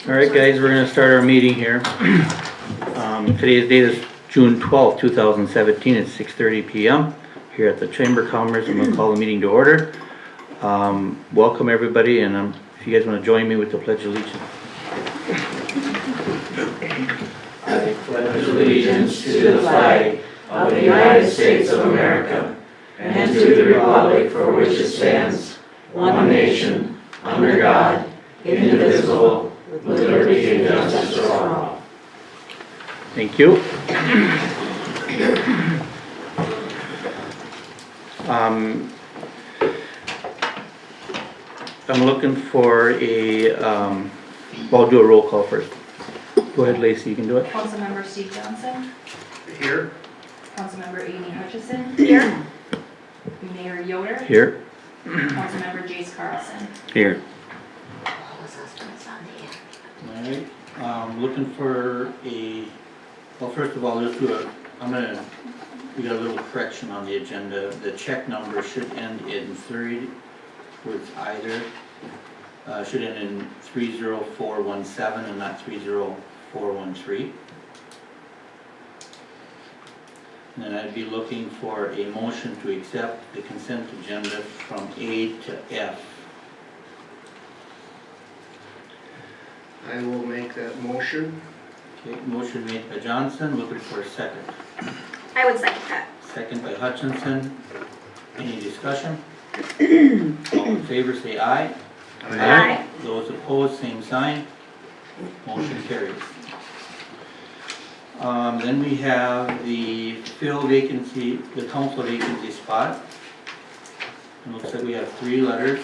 Alright guys, we're gonna start our meeting here. Today's date is June 12th, 2017 at 6:30 PM here at the Chamber of Commerce. I'm gonna call the meeting to order. Welcome everybody, and if you guys wanna join me with the Pledge of Allegiance. I pledge allegiance to the flag of the United States of America and to the republic for which it stands, one nation, under God, indivisible, with liberty and justice for all. Thank you. I'm looking for I'll do a roll call first. Go ahead, Lacey, you can do it. Councilmember Steve Johnson. Here. Councilmember Amy Hutchison. Here. Mayor Yoder. Here. Councilmember Jace Carlson. Here. Alright, looking for well, first of all, let's do we got a little correction on the agenda. The check number should end in 30 with either, should end in 30417 and not 30413. And then I'd be looking for a motion to accept the consent agenda from A to F. I will make that motion. Okay, motion made by Johnson, looking for a second. I would second that. Second by Hutchinson. Any discussion? All in favor say aye. Aye. Those opposed, same sign. Motion carries. Then we have the the council vacancy spot. It looks like we have 3 letters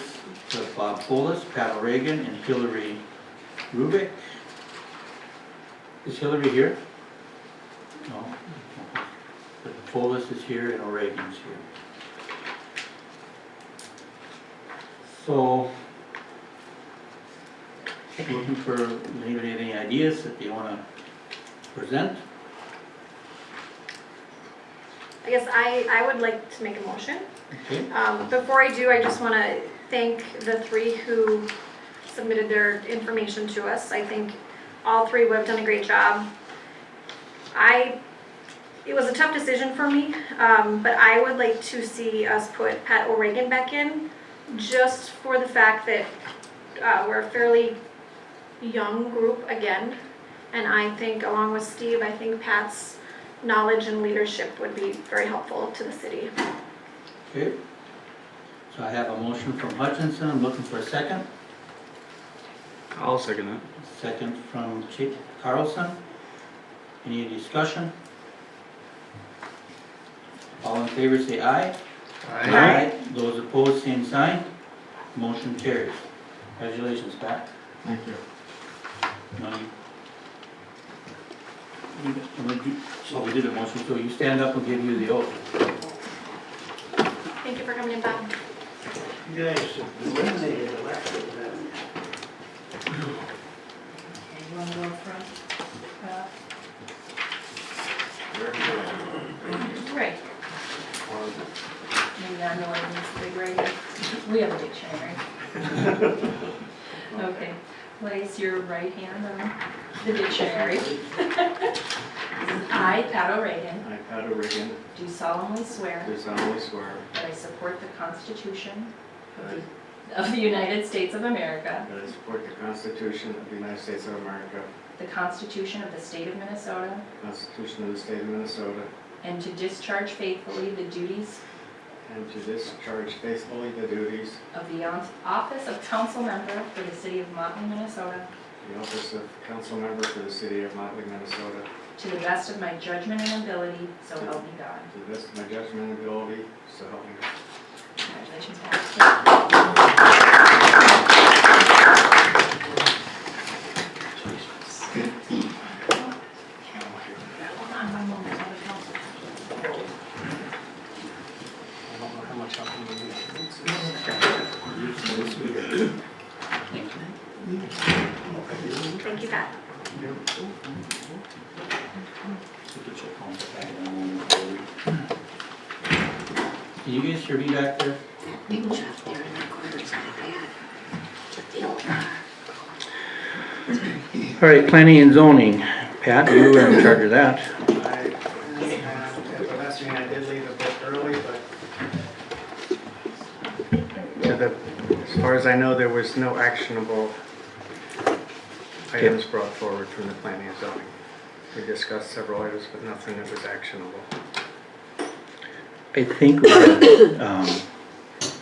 with Bob Polis, Pat O'Regan, and Hillary Rubik. Is Hillary here? No. But Polis is here and O'Regan's here. So, looking for anybody have any ideas that they want to present? I guess I would like to make a motion. Okay. Before I do, I just want to thank the 3 who submitted their information to us. I think all 3 would have done a great job. It was a tough decision for me, but I would like to see us put Pat O'Regan back in, just for the fact that we're a fairly young group again, and I think along with Steve, I think Pat's knowledge and leadership would be very helpful to the city. Okay. So I have a motion from Hutchinson. I'm looking for a second. I'll second that. Second from Chief Carlson. Any discussion? All in favor say aye. Aye. Those opposed, same sign. Motion carries. Congratulations, Pat. Thank you. No, so we did a motion, so you stand up and give you the oath. Thank you for coming in, Bob. You guys eliminated election then. Okay, you want to go up front? Right. Maybe not know what it means, big right. We have a dictionary. Okay, place your right hand on the dictionary. I, Pat O'Regan, I, Pat O'Regan, do solemnly swear do solemnly swear that I support the Constitution that of the United States of America, I support the Constitution of the United States of America, the Constitution of the State of Minnesota, the Constitution of the State of Minnesota, and to discharge faithfully the duties and to discharge faithfully the duties of the office of council member for the city of Motley, Minnesota, of the office of council member for the city of Motley, Minnesota, to the best of my judgment and ability, so help me God. to the best of my judgment and ability, so help me God. Congratulations, Pat. Hold on one moment, other council. I don't know how much help you need. Thank you, Pat. Can you guys hear me back there? All right, planning and zoning. Pat, you were in charge of that. At the last meeting, I did leave a bit early, but as far as I know, there was no actionable items brought forward from the planning and zoning. We discussed several items, but nothing that was actionable. I think we had,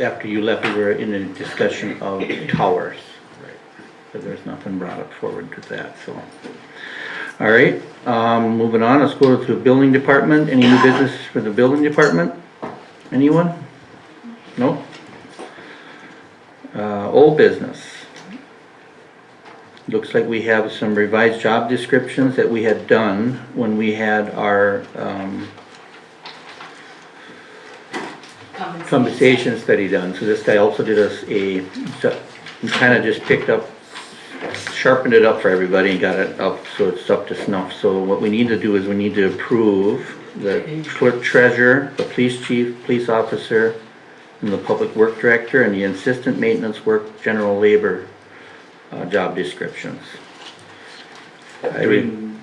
after you left, we were in a discussion of towers. But there's nothing brought up forward to that, so. All right, moving on, let's go to the building department. Any new business for the building department? Anyone? Nope. Old business. Looks like we have some revised job descriptions that we had done when we had our, compensation study done. So this guy also did us kind of just picked up, sharpened it up for everybody and got it up so it's up to snuff. So what we need to do is we need to approve the clerk treasurer, the police chief, police officer, and the public work director, and the assistant maintenance work general labor job descriptions. Do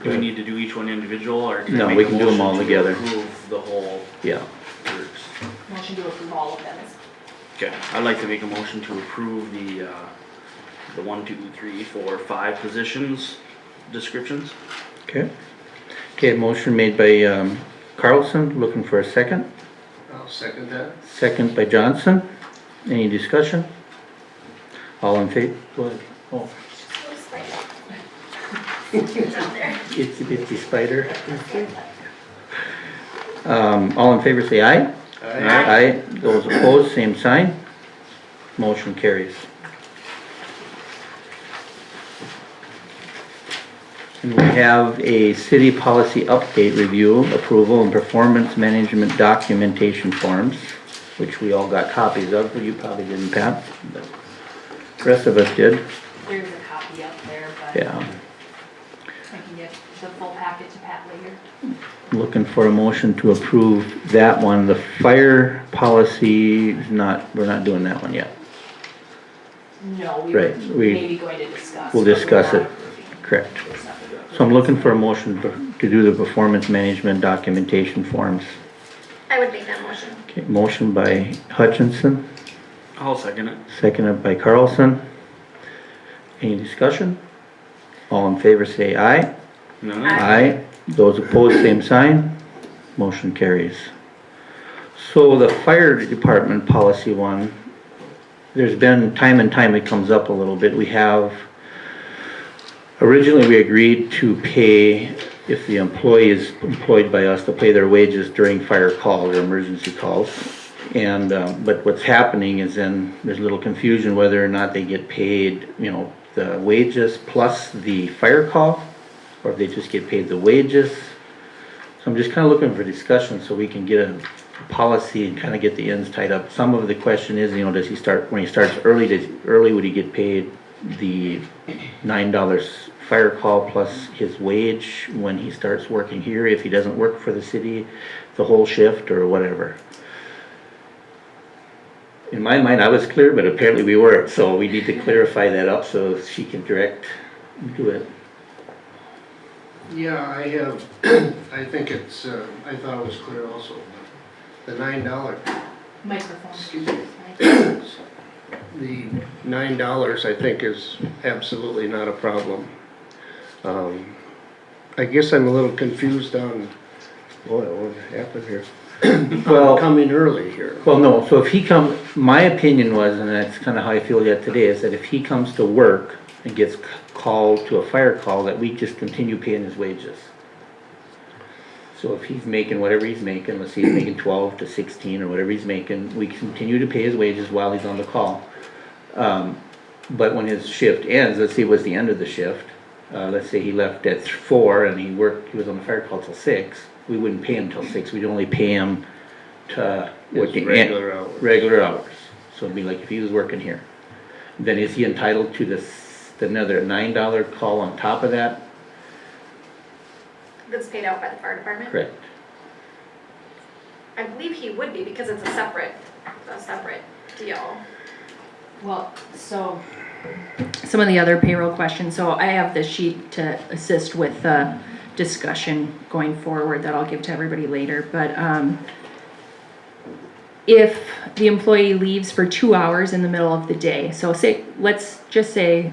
we need to do each one individual, or can No, I we make a can do them all motion together. to approve the whole Yeah, groups? Motion to approve all of them is Okay, I'd like to make a motion to approve the 1, 2, 3, 4, 5 positions descriptions. okay. Okay, motion made by Carlson, looking for a second. I'll second that. Second by Johnson. Any discussion? All in favor? Go ahead. Oh, It's on there. itsy bitsy spider. All in favor say aye. Aye. Those opposed, same sign. Motion carries. And we have a city policy update review, approval, and performance management documentation forms, which we all got copies of, but you probably didn't, Pat. But the rest of us did, There's a copy up there, but yeah. I can get the full packet to Pat later. Looking for a motion to approve that one. The fire policy is not, we're not doing that one yet. No, we were Right, we- maybe going to discuss. we'll but we're discuss not it. approving. Correct. There's nothing to approve. So I'm looking for a motion to do the performance management documentation forms. I would make that motion. Okay, motion by Hutchinson, I'll second it. seconded by Carlson. Any discussion? All in favor say aye. No? Aye. Those opposed, same sign. Motion carries. So the fire department policy one, there's been time and time it comes up a little bit. We have, originally we agreed to pay, if the employee is employed by us, to pay their wages during fire calls or emergency calls. And, but what's happening is then there's a little confusion whether or not they get paid, you know, the wages plus the fire call, or if they just get paid the wages. So I'm just kind of looking for discussion so we can get a policy and kind of get the ends tied up. Some of the question is, you know, does he start, when he starts early would he get paid the $9 fire call plus his wage when he starts working here, if he doesn't work for the city, the whole shift or whatever? In my mind, I was clear, but apparently we weren't, so we need to clarify that up so she can direct, do it. Yeah, I have, I think it's, I thought it was clear also, but the $9, Microphone. excuse me, the $9 I think is absolutely not a problem. I guess I'm a little confused on, boy, what happened here? Well, Coming early here. well, no, so if he comes, my opinion was, and that's kind of how I feel yet today, is that if he comes to work and gets called to a fire call, that we just continue paying his wages. So if he's making whatever he's making, let's say he's making 12 to 16 or whatever he's making, we continue to pay his wages while he's on the call. But when his shift ends, let's say it was the end of the shift, let's say he left at 4 and he was on the fire call till 6, we wouldn't pay him till 6, we'd only pay him to His regular hours. regular hours. So it'd be like if he was working here. Then is he entitled to another $9 call on top of that? That's paid out by the fire department? Correct. I believe he would be because it's a separate deal. Well, so, some of the other payroll questions, so I have this sheet to assist with the discussion going forward that I'll give to everybody later, but, if the employee leaves for 2 hours in the middle of the day, so say, let's just say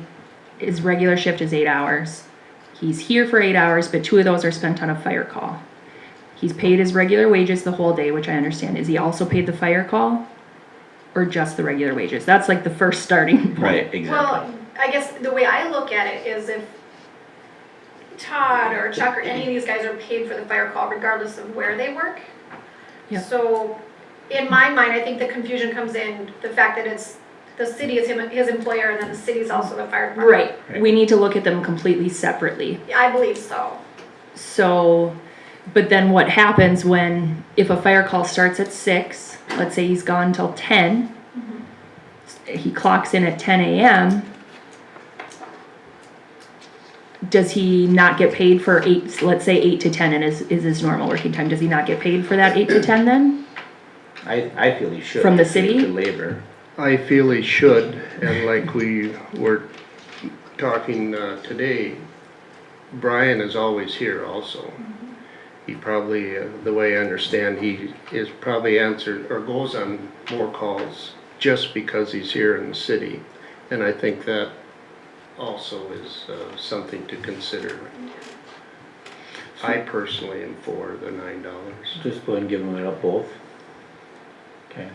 his regular shift is 8 hours. He's here for 8 hours, but 2 of those are spent on a fire call. He's paid his regular wages the whole day, which I understand. Is he also paid the fire call? Or just the regular wages? That's like the first starting point. Right, exactly. Well, I guess the way I look at it is if Todd or Chuck or any of these guys are paid for the fire call regardless of where they work. Yep. So in my mind, I think the confusion comes in the fact that it's, the city is his employer and then the city is also the fire department. Right, we need to look at them completely separately. I believe so. So, but then what happens when, if a fire call starts at 6, let's say he's gone till 10, he clocks in at 10 a.m., does he not get paid for 8, let's say 8 to 10 and is his normal working time, does he not get paid for that 8 to 10 then? I feel he should. From the city? The labor. I feel he should, and like we were talking today, Brian is always here also. He probably, the way I understand, he is probably answered or goes on more calls just because he's here in the city. And I think that also is something to consider. I personally am for the $9. Just go ahead and give them it up both. Okay.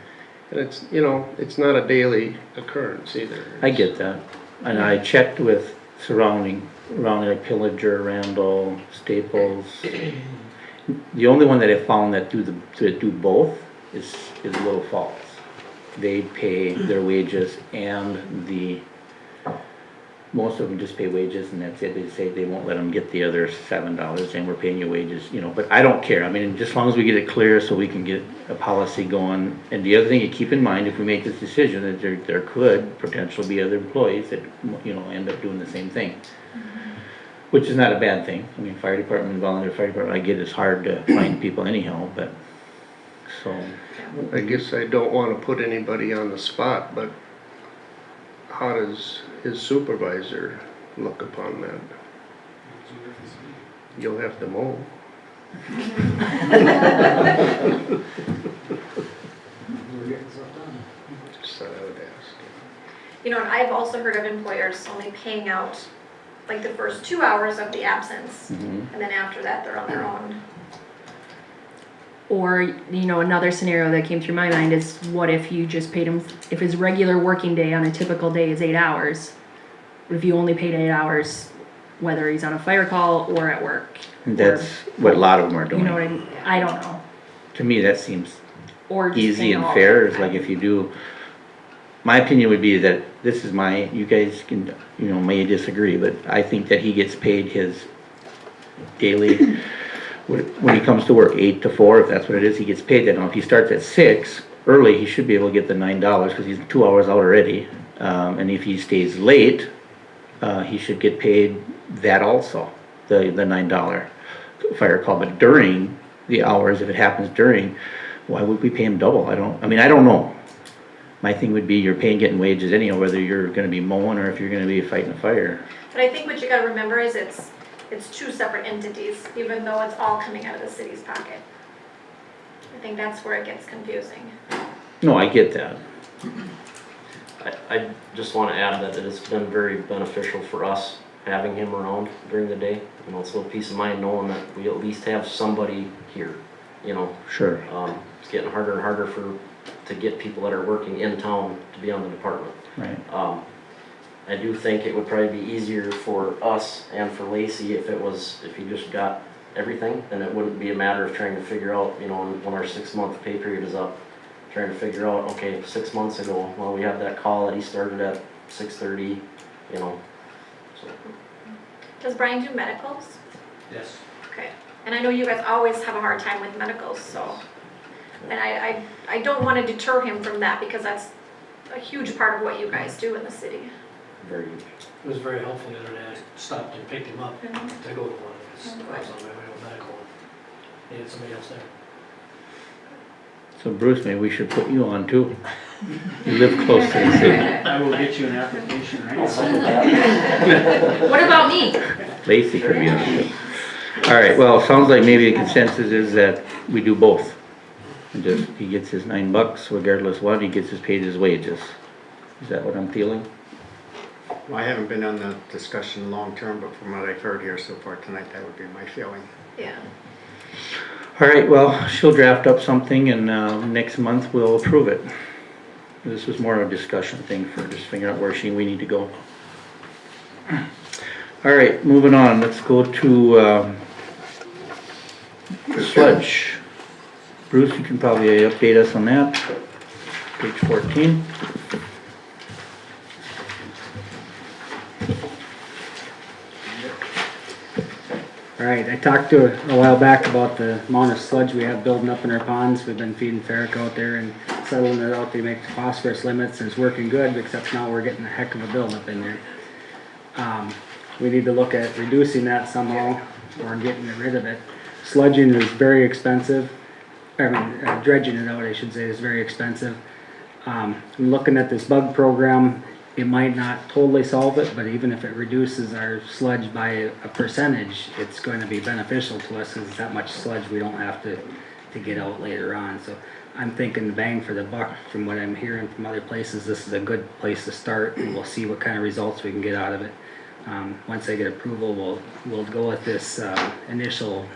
And it's, you know, it's not a daily occurrence either. I get that. And I checked with surrounding like Pillager, Randall, Staples. The only one that I found that do both is Little Falls. They pay their wages and most of them just pay wages and that's it. They say they won't let them get the other $7 and we're paying you wages, you know, but I don't care. I mean, just as long as we get it clear so we can get a policy going. And the other thing you keep in mind, if we make this decision, that there could potentially be other employees that, you know, end up doing the same thing. Which is not a bad thing. I mean, fire department, volunteer fire department, I get it's hard to find people anyhow, but, so. I guess I don't want to put anybody on the spot, but how does his supervisor look upon that? You'll have to mow. Just thought I would ask. You know, and I've also heard of employers only paying out like the first 2 hours of the absence. Mhm. And then after that, they're on their own. Or, you know, another scenario that came through my mind is what if you just paid him, if his regular working day on a typical day is 8 hours, what if you only paid 8 hours, whether he's on a fire call or at work? And that's what a lot of them are You doing. know what I mean? I don't know. To me, that seems Or just easy paying and all fair, the is like time. if you do, my opinion would be that, this is my, you guys can, you know, may disagree, but I think that he gets paid his daily, when he comes to work, 8 to 4, if that's what it is, he gets paid that. Now, if he starts at 6, early, he should be able to get the $9, because he's 2 hours out already. And if he stays late, he should get paid that also, the $9 fire call. But during the hours, if it happens during, why would we pay him double? I don't know. My thing would be you're getting wages anyhow, whether you're gonna be mowing or if you're gonna be fighting a fire. But I think what you gotta remember is it's 2 separate entities, even though it's all coming out of the city's pocket. I think that's where it gets confusing. No, I get that. I just want to add that it has been very beneficial for us having him around during the day. You know, it's a little peace of mind knowing that we at least have somebody here, you know. Sure. It's getting harder and harder to get people that are working in town to be on the department. Right. I do think it would probably be easier for us and for Lacey if he just got everything, then it wouldn't be a matter of trying to figure out, you know, when our 6-month pay period is up, trying to figure out, okay, 6 months ago, well, we have that call that he started at 6:30, you know, so. Does Brian do medicals? Yes. Okay. And I know you guys always have a hard time with medicals, so. And I don't want to deter him from that because that's a huge part of what you guys do in the city. Very good. It was very helpful the other day. I stopped and picked him up to go to one of his, I was on my way to medical. He had somebody else there. So Bruce, maybe we should put you on too. You live close to the city. I will get you an application, right? What about me? Lacy could be on it. All right, well, it sounds like maybe the consensus is that we do both. And just, he gets his $9 regardless what, he gets paid his wages. Is that what I'm feeling? Well, I haven't been on the discussion long-term, but from what I've heard here so far tonight, that would be my feeling. Yeah. All right, well, she'll draft up something and, next month we'll approve it. This was more of a discussion thing for just figuring out where we need to go. All right, moving on, let's go to, sludge. Bruce, you can probably update us on that. Page 14. All right, I talked to a while back about the amount of sludge we have building up in our ponds. We've been feeding ferric out there and settling it out to make the phosphorus limits, and it's working good, except now we're getting a heck of a buildup in there. We need to look at reducing that somehow, or getting rid of it. Sludging is very expensive. I mean, dredging it out, I should say, is very expensive. I'm looking at this bug program. It might not totally solve it, but even if it reduces our sludge by a percentage, it's going to be beneficial to us, because it's that much sludge we don't have to get out later on. So I'm thinking the bang for the buck, from what I'm hearing from other places, this is a good place to start, and we'll see what kind of results we can get out of it. Once I get approval, we'll go with this initial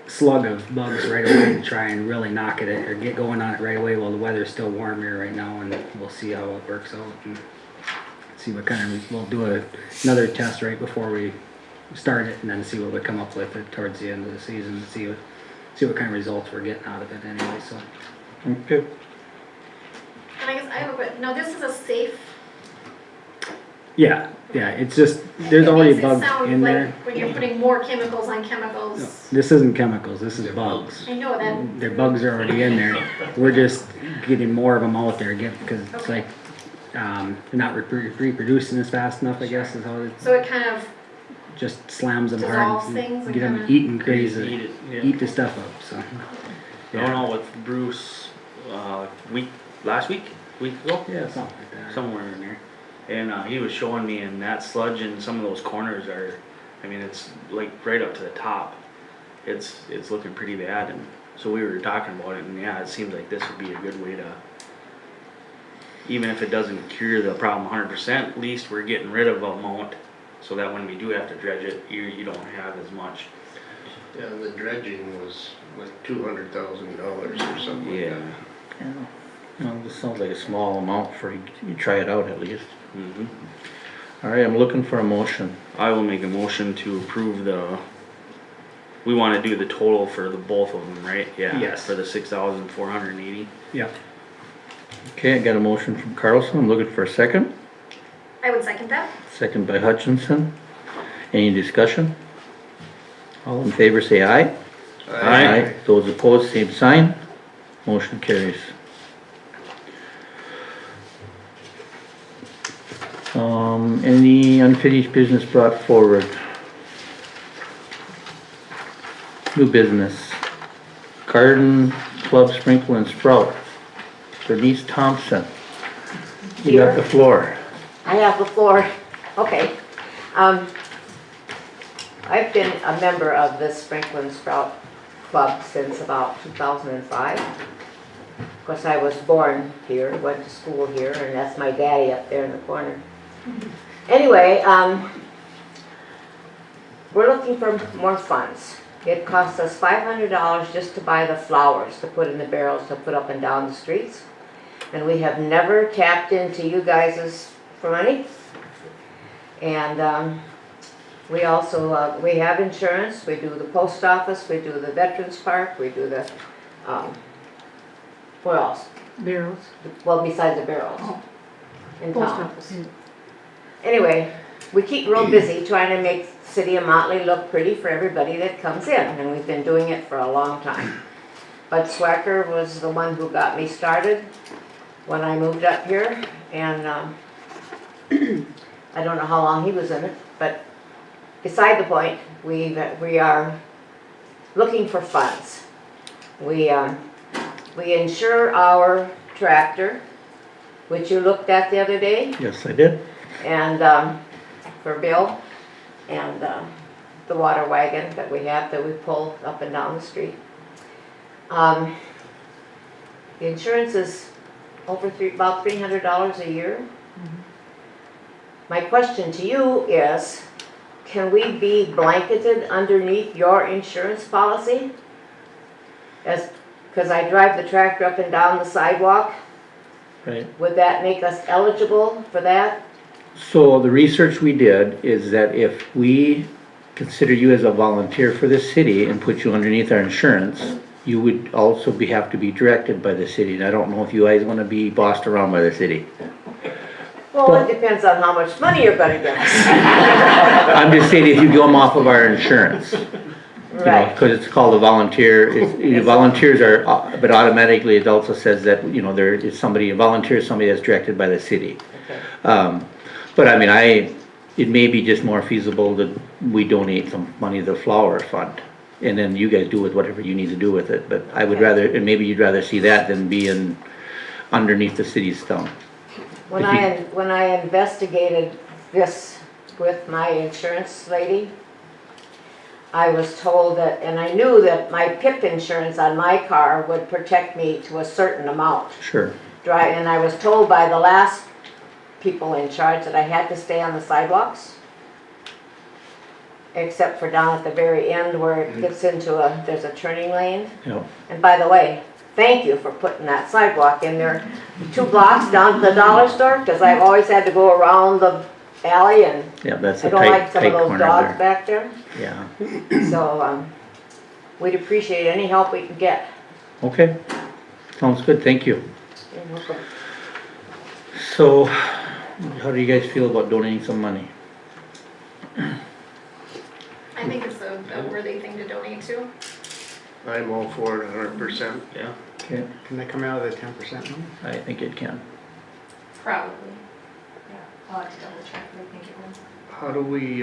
slug of bugs right away and try and really knock it or get going on it right away while the weather's still warm here right now, and we'll see how it works out and see what kind of, we'll do another test right before we start it, and then see what we come up with towards the end of the season, and see what kind of results we're getting out of it anyway. So Okay. And I guess I have a question. Now, this is a safe. yeah, it's just, there's It already makes it bugs sound in like there. when you're putting more chemicals on chemicals. No, this isn't chemicals, this is bugs. I know that. Their bugs are already in there. We're just getting more of them out there again, because it's Okay. like, they're not reproducing as fast enough, I guess, is how it So it kind of just slams them dissolves hard. things and Get them kinda- eating crazy, Eat it, yeah. eat the stuff up, so. I don't know, with Bruce, last week ago? Yeah, something like that. Somewhere in there. And he was showing me, and that sludge in some of those corners are, I mean, it's like right up to the top. It's looking pretty bad, and so we were talking about it, and yeah, it seems like this would be a good way to, even if it doesn't cure the problem 100%, at least we're getting rid of a amount, so that when we do have to dredge it, you don't have as much. Yeah, the dredging was like $200,000 or something like Yeah. that. Yeah. Well, this sounds like a small amount for you try it out at least. Mhm. All right, I'm looking for a motion. I will make a motion to approve we wanna do the total for the both of them, right? Yeah. Yes. For the 6,480. Yeah, Okay, I got a motion from Carlson. I'm looking for a second. I would second that. Second by Hutchinson. Any discussion? All in favor say aye. Aye. Those opposed, same sign. Motion carries. Any unfinished business brought forward? New business. Garden Club Sprinkle and Sprout. Bernice Thompson. You got the floor. I have the floor. Okay. I've been a member of this Sprinkle and Sprout Club since about 2005. Of course, I was born here, went to school here, and that's my daddy up there in the corner. Anyway, we're looking for more funds. It costs us $500 just to buy the flowers to put in the barrels to put up and down the streets. And we have never tapped into you guys for money. And we also, we have insurance, we do the post office, we do the Veterans Park, we do the, what else? Barrels. Well, besides the barrels in Post town. office. Anyway, we keep real busy trying to make the city of Motley look pretty for everybody that comes in, and we've been doing it for a long time. Bud Swacker was the one who got me started when I moved up here, and I don't know how long he was in it, but beside the point, we are looking for funds. We we insure our tractor, which you looked at the other day, Yes, I did. and, for Bill, and, the water wagon that we have that we pull up and down the street. The insurance is about $300 a year. My question to you is, can we be blanketed underneath your insurance policy? Because I drive the tractor up and down the sidewalk, Right. would that make us eligible for that? So the research we did is that if we consider you as a volunteer for the city and put you underneath our insurance, you would also have to be directed by the city. And I don't know if you guys want to be bossed around by the city. Well, it depends on how much money you're gonna give us. I'm just saying if you go off of our insurance, Right. because it's called a volunteer, volunteers are, but automatically it also says that, there is somebody, a volunteer is somebody that's directed by the city. Okay. But I mean, it may be just more feasible that we donate some money to the flower fund. And then you guys do with whatever you need to do with it, but I would rather, and maybe you'd rather see that than being underneath the city's thumb. When I investigated this with my insurance lady, I was told that, and I knew that my PIP insurance on my car would protect me to a certain amount. Sure. And I was told by the last people in charge that I had to stay on the sidewalks, except for down at the very end where it gets into there's a turning lane. Yep. And by the way, thank you for putting that sidewalk in there 2 blocks down to the dollar store, because I've always had to go around the alley, and Yeah, that's I a don't like tight, some tight of those corner dogs there. back there. Yeah. So, we'd appreciate any help we can get. Okay. Sounds good, thank you. You're welcome. So, how do you guys feel about donating some money? I think it's a worthy thing to donate to. I'm all for it 100%. Yeah. Okay, Can they come out of the 10% money? I think it can. Probably. Yeah, I'll have to double check, but I think it will. How do we,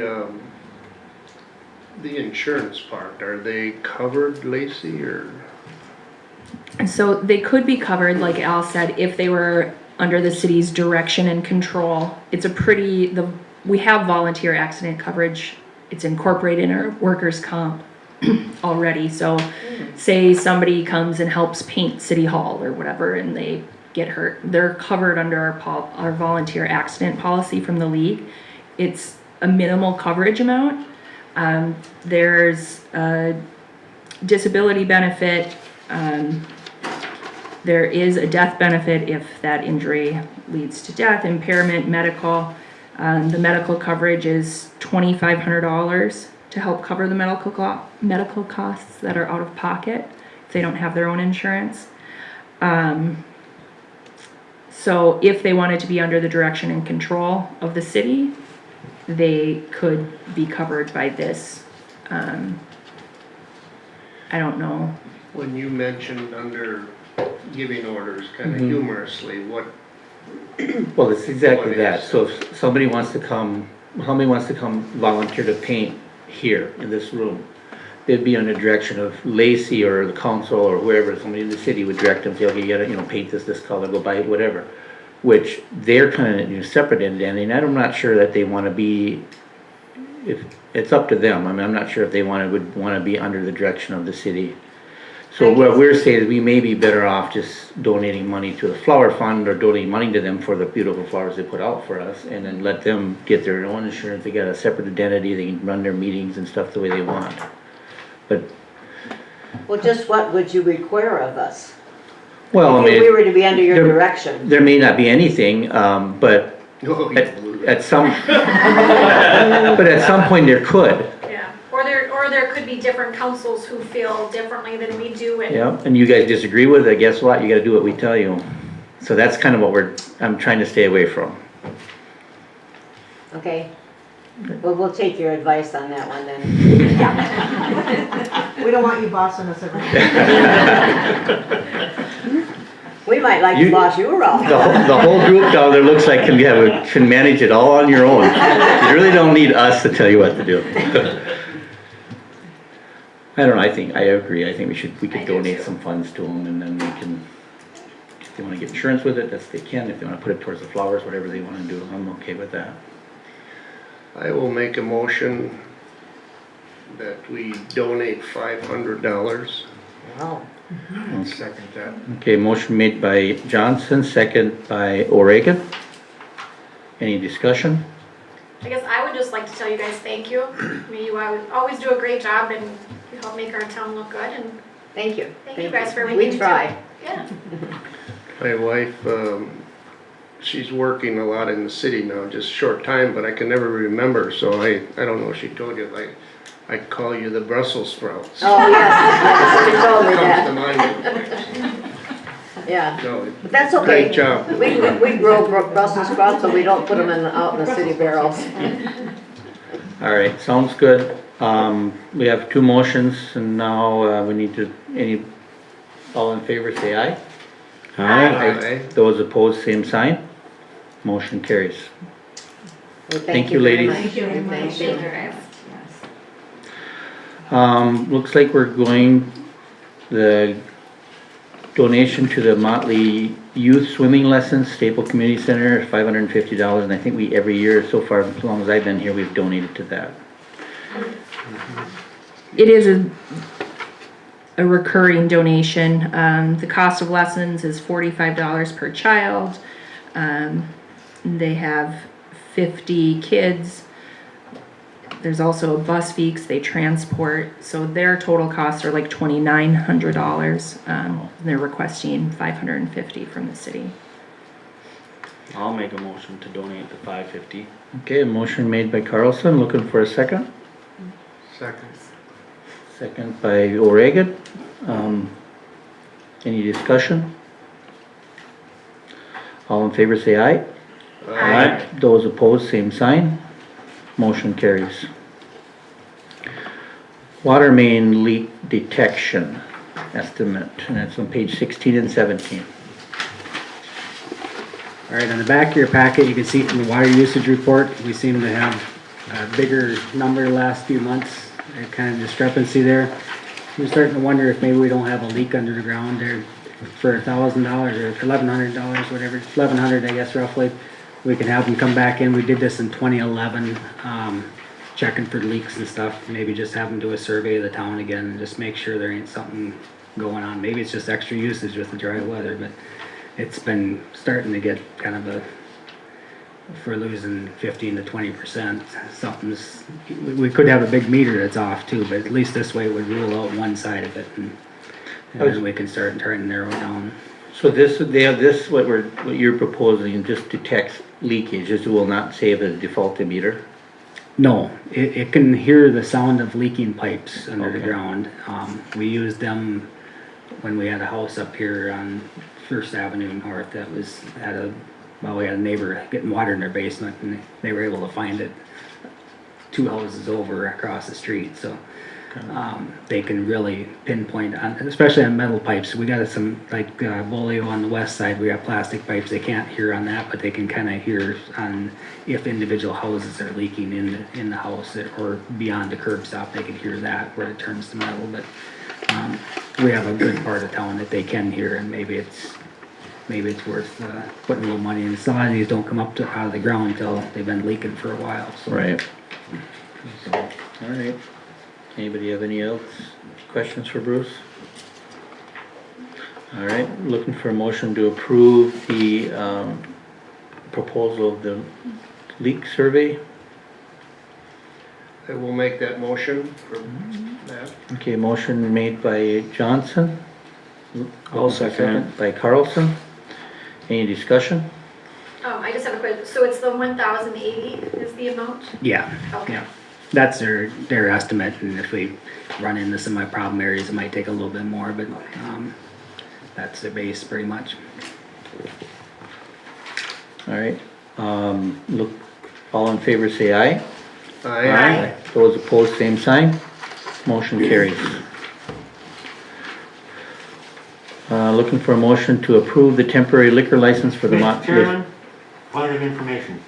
the insurance part, are they covered, Lacey, or? And so they could be covered, like Al said, if they were under the city's direction and control. It's we have volunteer accident coverage. It's incorporated in our workers' comp already. So say somebody comes and helps paint City Hall or whatever and they get hurt, they're covered under our volunteer accident policy from the league. It's a minimal coverage amount. There's a disability benefit. There is a death benefit if that injury leads to death, impairment, medical. The medical coverage is $2,500 to help cover the medical costs that are out of pocket if they don't have their own insurance. So if they wanted to be under the direction and control of the city, they could be covered by this. I don't know. When you mentioned under giving orders, kind of Mhm. humorously, what, Well, it's exactly What that. is- So if somebody wants to come volunteer to paint here in this room, they'd be under direction of Lacey or the council or whoever, somebody in the city would direct them, say, okay, you gotta, paint this color, go buy it, whatever. Which they're kind of, separate entity, and I'm not sure that they wanna be, if, it's up to them. I mean, I'm not sure if they would wanna be under the direction of the city. So what we're saying is we may be better off just donating money to the flower fund or donating money to them for the beautiful flowers they put out for us, and then let them get their own insurance. They got a separate identity, they can run their meetings and stuff the way they want. But, Well, just what would you require of us? well, I If we mean, were to be under your there- direction? there may not be anything, but oh, you blew at some, but at some point there could. Yeah, or there could be different councils who feel differently than we do, and Yeah, and you guys disagree with it, guess what? You gotta do what we tell you. So that's kind of what I'm trying to stay away from. Okay. Well, we'll take your advice on that one then. We don't want you bossing us around. We might like to You- boss you around. The whole group down there looks like can manage it all on your own. You really don't need us to tell you what to do. I don't know, I agree, I think we I could do donate too. some funds to them and then we can, if they wanna get insurance with it, that's they can, if they wanna put it towards the flowers, whatever they wanna do, I'm okay with that. I will make a motion that we donate $500. Wow. I'll second that. Okay, motion made by Johnson, second by O'Regan. Any discussion? I guess I would just like to tell you guys thank you. I mean, you always do a great job and you help make our town look good, and Thank you. thank you guys for everything We you do. try. Yeah. My wife, she's working a lot in the city now, just short time, but I can never remember, so I don't know if she told you, like, I call you the Brussels sprouts. Oh, yes, you told me Comes to that. mind. Yeah, No, but that's okay. great job. We grow Brussels sprouts, so we don't put them out in the city barrels. All right, sounds good. We have two motions and now, we need to, all in favor say aye. Aye. Those opposed, same sign. Motion carries. We Thank you, very ladies. much. Thank you very much. Thank Thank you. you guys. Looks like we're going, the donation to the Motley Youth Swimming Lessons, Staple Community Center, $550, and I think we, every year so far, as long as I've been here, we've donated to that. It is a recurring donation. The cost of lessons is $45 per child. They have 50 kids. There's also a bus fee 'cause they transport, so their total costs are like $2,900. They're requesting $550 from the city. I'll make a motion to donate the $550. Okay, a motion made by Carlson, looking for a second. Second. Second by O'Regan. Any discussion? All in favor say aye. Aye. Those opposed, same sign. Motion carries. Water main leak detection estimate, and that's on page 16 and 17. All right, on the back of your packet, you can see from the water usage report, we seem to have a bigger number the last few months, a kind of discrepancy there. We're starting to wonder if maybe we don't have a leak under the ground there for $1,000 or $1,100, whatever, 1,100, I guess roughly. We can have them come back in. We did this in 2011, checking for leaks and stuff. Maybe just have them do a survey of the town again and just make sure there ain't something going on. Maybe it's just extra usage with the dry weather, but it's been starting to get kind of if we're losing 15 to 20%, something's, we could have a big meter that's off too, but at least this way it would rule out one side of it and then we can start trying to narrow down. So this, they have this, what you're proposing, just detects leakage, it will not save a default emitter? No, it can hear the sound of leaking pipes under the Okay. ground. We used them when we had a house up here on First Avenue North that was we had a neighbor getting water in their basement and they were able to find it 2 houses over across the street, so. They can really pinpoint on, especially on metal pipes. We got some, like, Bolio on the west side, we got plastic pipes, they can't hear on that, but they can kinda hear on if individual houses are leaking in the house or beyond the curb stop, they can hear that where it turns to metal, but, we have a good part of town that they can hear and maybe it's worth, putting a little money in. Some of these don't come up out of the ground until they've been leaking for a while, so. Right. All right. Anybody have any else questions for Bruce? All right, looking for a motion to approve the proposal of the leak survey. I will make that motion for that. Okay, motion made by Johnson. I'll second By Carlson. Any discussion? I just have a question. So it's the 1,080 is the amount? Yeah, Okay. yeah. That's their estimate, and if we run into some of my problem areas, it might take a little bit more, but, that's the base pretty much. All right, look, all in favor say aye. Aye. Those opposed, same sign. Motion carries. Looking for a motion to approve the temporary liquor license for the Mr. Mont. Chairman, point of information.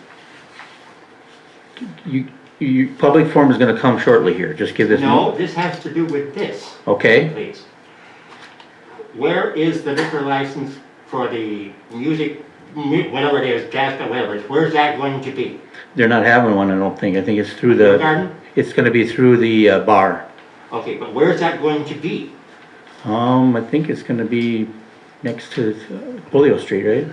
public forum is gonna come shortly here, just give this. No, this has to do with this, Okay, please. Where is the liquor license for the music, whatever it is, jazz, whatever, where's that going to be? they're not having one, I don't think, I think it's through Beer the, garden? it's gonna be through the bar. Okay, but where's that going to be? I think it's gonna be next to Polio Street, right?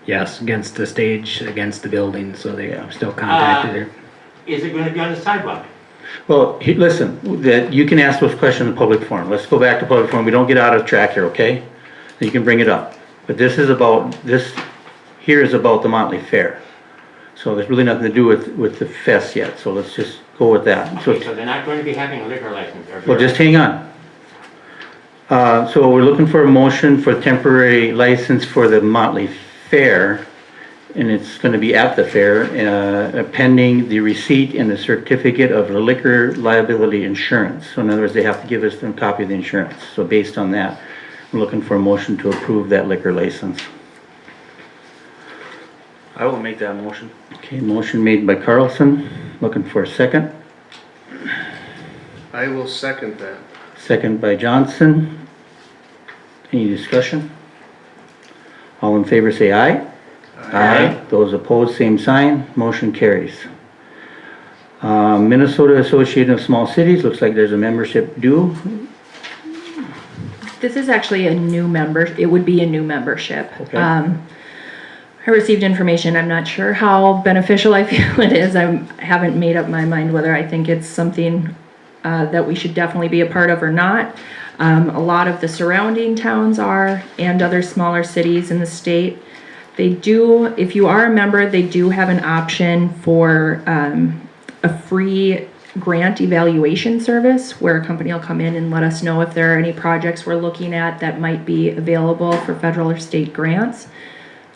Yes, against the stage, against the building, so they Yeah. still contacted her. Is it gonna be on the sidewalk? Well, listen, that, you can ask those questions in public forum, let's go back to public forum, we don't get out of track here, okay? You can bring it up, but this is about, this here is about the Monthly Fair. So there's really nothing to do with the fest yet, so let's just go with that. So, Okay, so they're not going to be having a liquor license or beer? well, just hang on. So we're looking for a motion for temporary license for the Motley Fair, and it's gonna be at the fair, pending the receipt and the certificate of the liquor liability insurance. So in other words, they have to give us a copy of the insurance. So based on that, we're looking for a motion to approve that liquor license. I will make that motion. Okay, motion made by Carlson, looking for a second. I will second that. Second by Johnson. Any discussion? All in favor say aye. Aye. Those opposed, same sign. Motion carries. Minnesota Association of Small Cities, looks like there's a membership due. This is actually a new member, it would be a new membership. Okay. I received information, I'm not sure how beneficial I feel it is, I haven't made up my mind whether I think it's something that we should definitely be a part of or not. A lot of the surrounding towns are, and other smaller cities in the state. They do, if you are a member, they do have an option for a free grant evaluation service where a company will come in and let us know if there are any projects we're looking at that might be available for federal or state grants.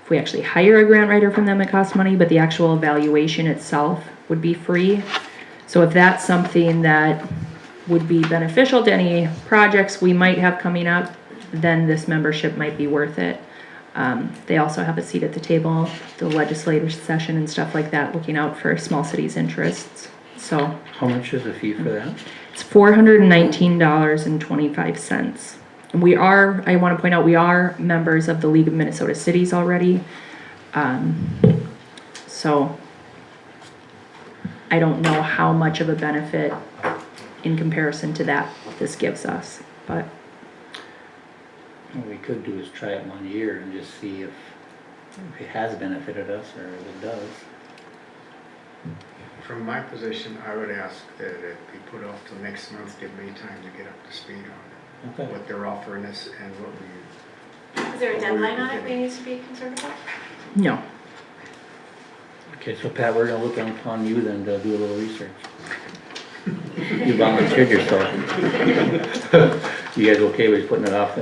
If we actually hire a grant writer from them, it costs money, but the actual evaluation itself would be free. So if that's something that would be beneficial to any projects we might have coming up, then this membership might be worth it. They also have a seat at the table, the legislative session and stuff like that, looking out for small cities' interests. So How much is the fee for that? it's $419.25. And we are, I want to point out, we are members of the League of Minnesota Cities already. So I don't know how much of a benefit in comparison to that this gives us, but What we could do is try it 1 year and just see if it has benefited us or if it does. From my position, I would ask that it be put off till next month, give me time to get up to speed on Okay. what they're offering us and what we. Is there a deadline on it we need to be concerned about? no. Okay, so Pat, we're gonna look upon you then to do a little research. You volunteered yourself. You guys okay with putting it off then?